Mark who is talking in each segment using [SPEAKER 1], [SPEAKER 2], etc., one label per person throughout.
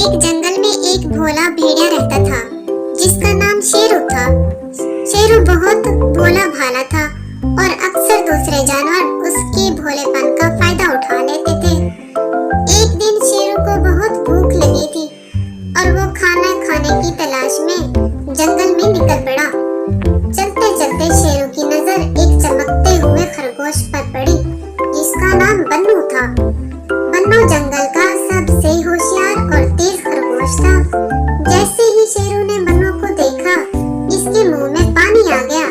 [SPEAKER 1] एक जंगल में एक भोला भेड़िया रहता था जिसका नाम शेरू था। शेरू बहुत भोला भाला था और अक्सर दूसरे जानवर उसके भोलेपन का फायदा उठा लेते थे। एक दिन शेरू को बहुत भूख लगी थी और वो खाना खाने की तलाश में जंगल में निकल पड़ा। चलते चलते शेरू की नजर एक चमकते हुए खरगोश पर पड़ी जिसका नाम बन्नू था। बन्नू जंगल का सबसे होशियार और तेज खरगोश था। जैसे ही शेरू ने बन्नू को देखा, इसके मुंह में पानी आ गया।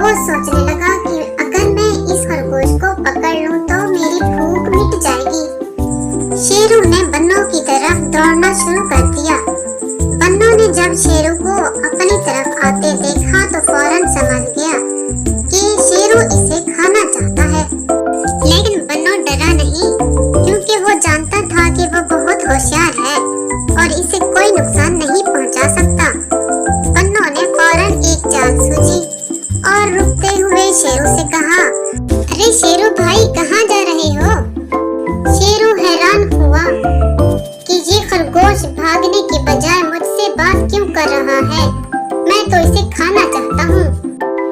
[SPEAKER 1] वो सोचने लगा कि अगर मैं इस खरगोश को पकड़ लूं तो मेरी भूख मिट जाएगी। शेरू ने बन्नू की तरफ दौड़ना शुरू कर दिया। बन्नू ने जब शेरू को अपनी तरफ आते देखा तो फौरन समझ गया कि शेरू इसे खाना चाहता है। लेकिन बन्नू डरा नहीं, क्योंकि वो जानता था कि वो बहुत होशियार है और इसे कोई नुकसान नहीं पहुंचा सकता। बन्नू ने फौरन एक चाल सूझी और रुकते हुए शेरू से कहा, अरे शेरू भाई, कहाँ जा रहे हो? शेरू हैरान हुआ कि ये खरगोश भागने की बजाय मुझसे बात क्यों कर रहा है। मैं तो इसे खाना चाहता हूँ।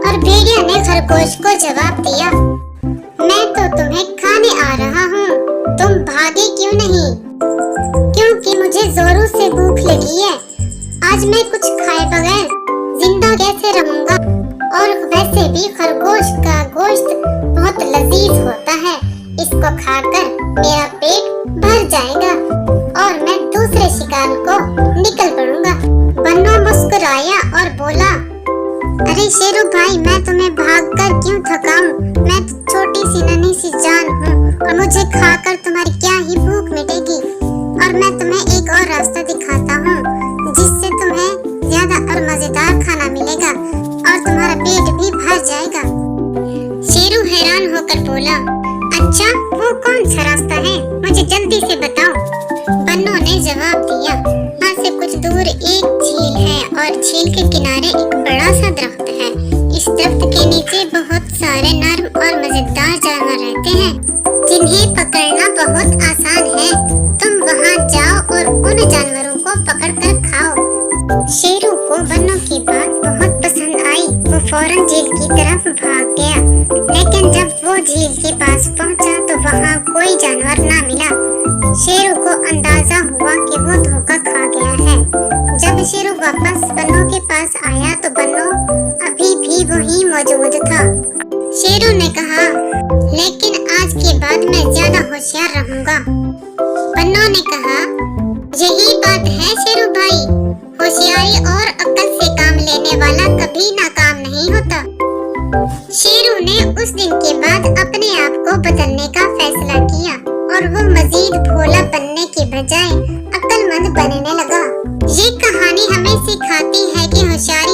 [SPEAKER 1] और भेड़िया ने खरगोश को जवाब दिया, मैं तो तुम्हें खाने आ रहा हूँ, तुम भागे क्यों नहीं? क्योंकि मुझे जोरों से भूख लगी है। आज मैं कुछ खाए बगैर जिंदा कैसे रहूँगा? और वैसे भी खरगोश का गोश्त बहुत लजीज होता है, इसको खाकर मेरा पेट भर जाएगा और मैं दूसरे शिकार को निकल पड़ूंगा। बन्नू मुस्कुराया और बोला, अरे शेरू भाई, मैं तुम्हें भागकर क्यों थकाऊं? मैं तो छोटी सी नन्ही सी जान हूँ और मुझे खाकर तुम्हारी क्या ही भूख मिटेगी। और मैं तुम्हें एक और रास्ता दिखाता हूँ जिससे तुम्हें ज्यादा और मजेदार खाना मिलेगा और तुम्हारा पेट भी भर जाएगा। शेरू हैरान होकर बोला, अच्छा, वो कौन सा रास्ता है? मुझे जल्दी से बताओ। बन्नू ने जवाब दिया, वहाँ से कुछ दूर एक झील है और झील के किनारे एक बड़ा सा दरख्त है। इस दरख्त के नीचे बहुत सारे नर्म और मजेदार जानवर रहते हैं जिन्हें पकड़ना बहुत आसान है। तुम वहाँ जाओ और उन जानवरों को पकड़कर खाओ। शेरू को बन्नू की बात बहुत पसंद आई। वो फौरन झील की तरफ भाग गया, लेकिन जब वो झील के पास पहुंचा तो वहाँ कोई जानवर ना मिला। शेरू को अंदाजा हुआ कि वो धोखा खा गया है। जब शेरू वापस बन्नू के पास आया तो बन्नू अभी भी वहीं मौजूद था। शेरू ने कहा, लेकिन आज के बाद मैं ज्यादा होशियार रहूंगा। बन्नू ने कहा, यही बात है शेरू भाई, होशियारी और अक्ल से काम लेने वाला कभी नाकाम नहीं होता। शेरू ने उस दिन के बाद अपने आप को बदलने का फैसला किया और वो मजीद भोला बनने की बजाय अक्लमंद बनने लगा। ये कहानी हमें सिखाती है कि होशियारी